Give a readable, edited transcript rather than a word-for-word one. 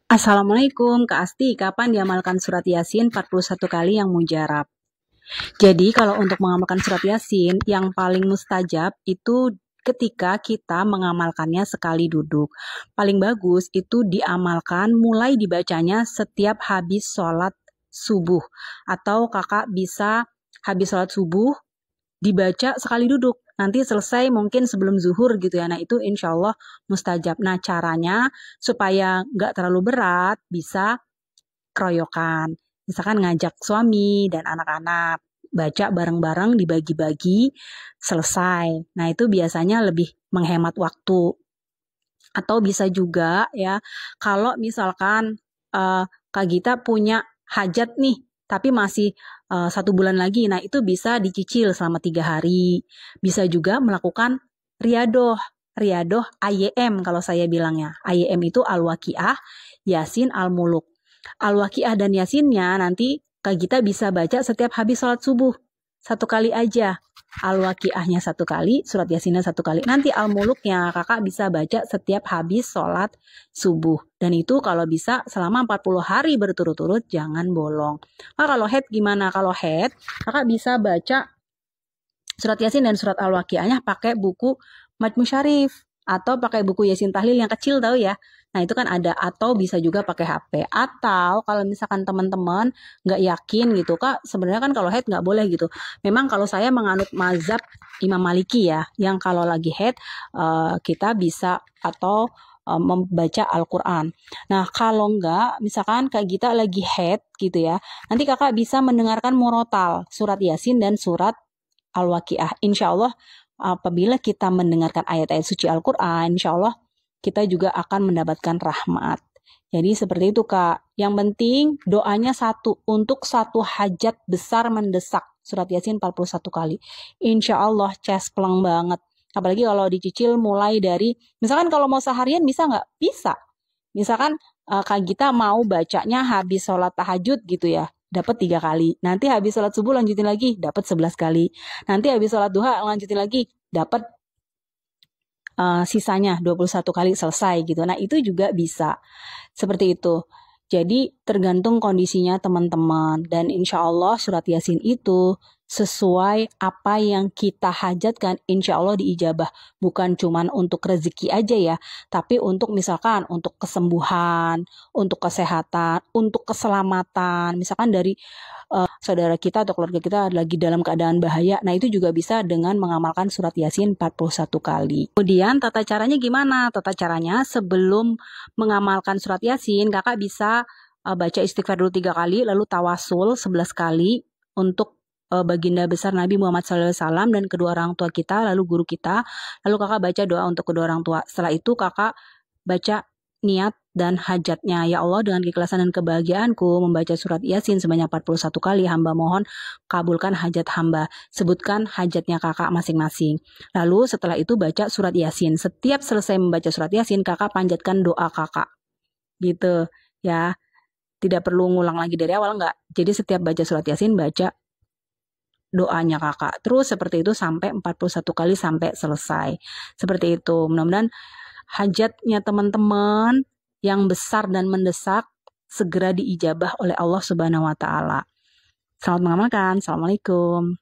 Assalamualaikum, Kak Asti. Kapan diamalkan surat Yasin 41 kali yang mujarab? Jadi, kalau untuk mengamalkan surat Yasin, yang paling mustajab itu ketika kita mengamalkannya sekali duduk. Paling bagus itu diamalkan mulai dibacanya setiap habis sholat subuh. Atau kakak bisa habis sholat subuh dibaca sekali duduk. Nanti selesai mungkin sebelum zuhur gitu ya. Nah itu insya Allah mustajab. Nah caranya supaya nggak terlalu berat bisa keroyokan. Misalkan ngajak suami dan anak-anak baca bareng-bareng dibagi-bagi selesai. Nah itu biasanya lebih menghemat waktu. Atau bisa juga ya kalau misalkan Kak Gita punya hajat nih tapi masih 1 bulan lagi. Nah itu bisa dicicil selama 3 hari. Bisa juga melakukan riadoh. Riadoh AYM kalau saya bilangnya. AYM itu Al-Waqiah, Yasin, Al-Muluk. Al-Waqiah dan Yasinnya nanti Kak Gita bisa baca setiap habis sholat subuh. 1 kali aja. Al-Waqiahnya 1 kali, surat Yasinnya 1 kali. Nanti Al-Muluknya kakak bisa baca setiap habis sholat subuh. Dan itu kalau bisa selama 40 hari berturut-turut jangan bolong. Nah, kalau head gimana? Kalau head kakak bisa baca surat Yasin dan surat Al-Waqiahnya pakai buku Majmu Syarif atau pakai buku Yasin Tahlil yang kecil tahu ya. Nah itu kan ada, atau bisa juga pakai HP. Atau kalau misalkan teman-teman nggak yakin gitu Kak, sebenarnya kan kalau head nggak boleh gitu. Memang kalau saya menganut mazhab Imam Maliki ya, yang kalau lagi head kita bisa atau membaca Al-Quran. Nah kalau nggak, misalkan Kak Gita lagi head gitu ya, nanti kakak bisa mendengarkan murotal surat Yasin dan surat Al-Waqiah. Insya Allah apabila kita mendengarkan ayat-ayat suci Al-Quran, insya Allah kita juga akan mendapatkan rahmat. Jadi seperti itu Kak. Yang penting doanya satu, untuk satu hajat besar mendesak. Surat Yasin 41 kali. Insya Allah cespleng banget. Apalagi kalau dicicil mulai dari, misalkan kalau mau seharian bisa nggak? Bisa. Misalkan Kak Gita mau bacanya habis sholat tahajud gitu ya, dapat 3 kali. Nanti habis sholat subuh lanjutin lagi, dapat 11 kali. Nanti habis sholat duha lanjutin lagi, dapat sisanya 21 kali selesai gitu. Nah itu juga bisa seperti itu. Jadi tergantung kondisinya teman-teman. Dan insya Allah surat Yasin itu sesuai apa yang kita hajatkan, insya Allah diijabah. Bukan cuman untuk rezeki aja ya, tapi untuk misalkan untuk kesembuhan, untuk kesehatan, untuk keselamatan. Misalkan dari saudara kita atau keluarga kita lagi dalam keadaan bahaya. Nah itu juga bisa dengan mengamalkan surat Yasin 41 kali. Kemudian tata caranya gimana? Tata caranya sebelum mengamalkan surat Yasin, kakak bisa baca istighfar dulu 3 kali, lalu tawasul 11 kali untuk baginda besar Nabi Muhammad SAW dan kedua orang tua kita, lalu guru kita. Lalu kakak baca doa untuk kedua orang tua. Setelah itu kakak baca niat dan hajatnya. Ya Allah, dengan keikhlasan dan kebahagiaanku membaca surat Yasin sebanyak 41 kali, hamba mohon kabulkan hajat hamba. Sebutkan hajatnya kakak masing-masing. Lalu setelah itu baca surat Yasin. Setiap selesai membaca surat Yasin, kakak panjatkan doa kakak. Gitu ya. Tidak perlu ngulang lagi dari awal, enggak. Jadi setiap baca surat Yasin, baca doanya kakak. Terus seperti itu sampai 41 kali sampai selesai. Seperti itu. Mudah-mudahan hajatnya teman-teman yang besar dan mendesak segera diijabah oleh Allah Subhanahu wa taala. Selamat mengamalkan. Assalamualaikum.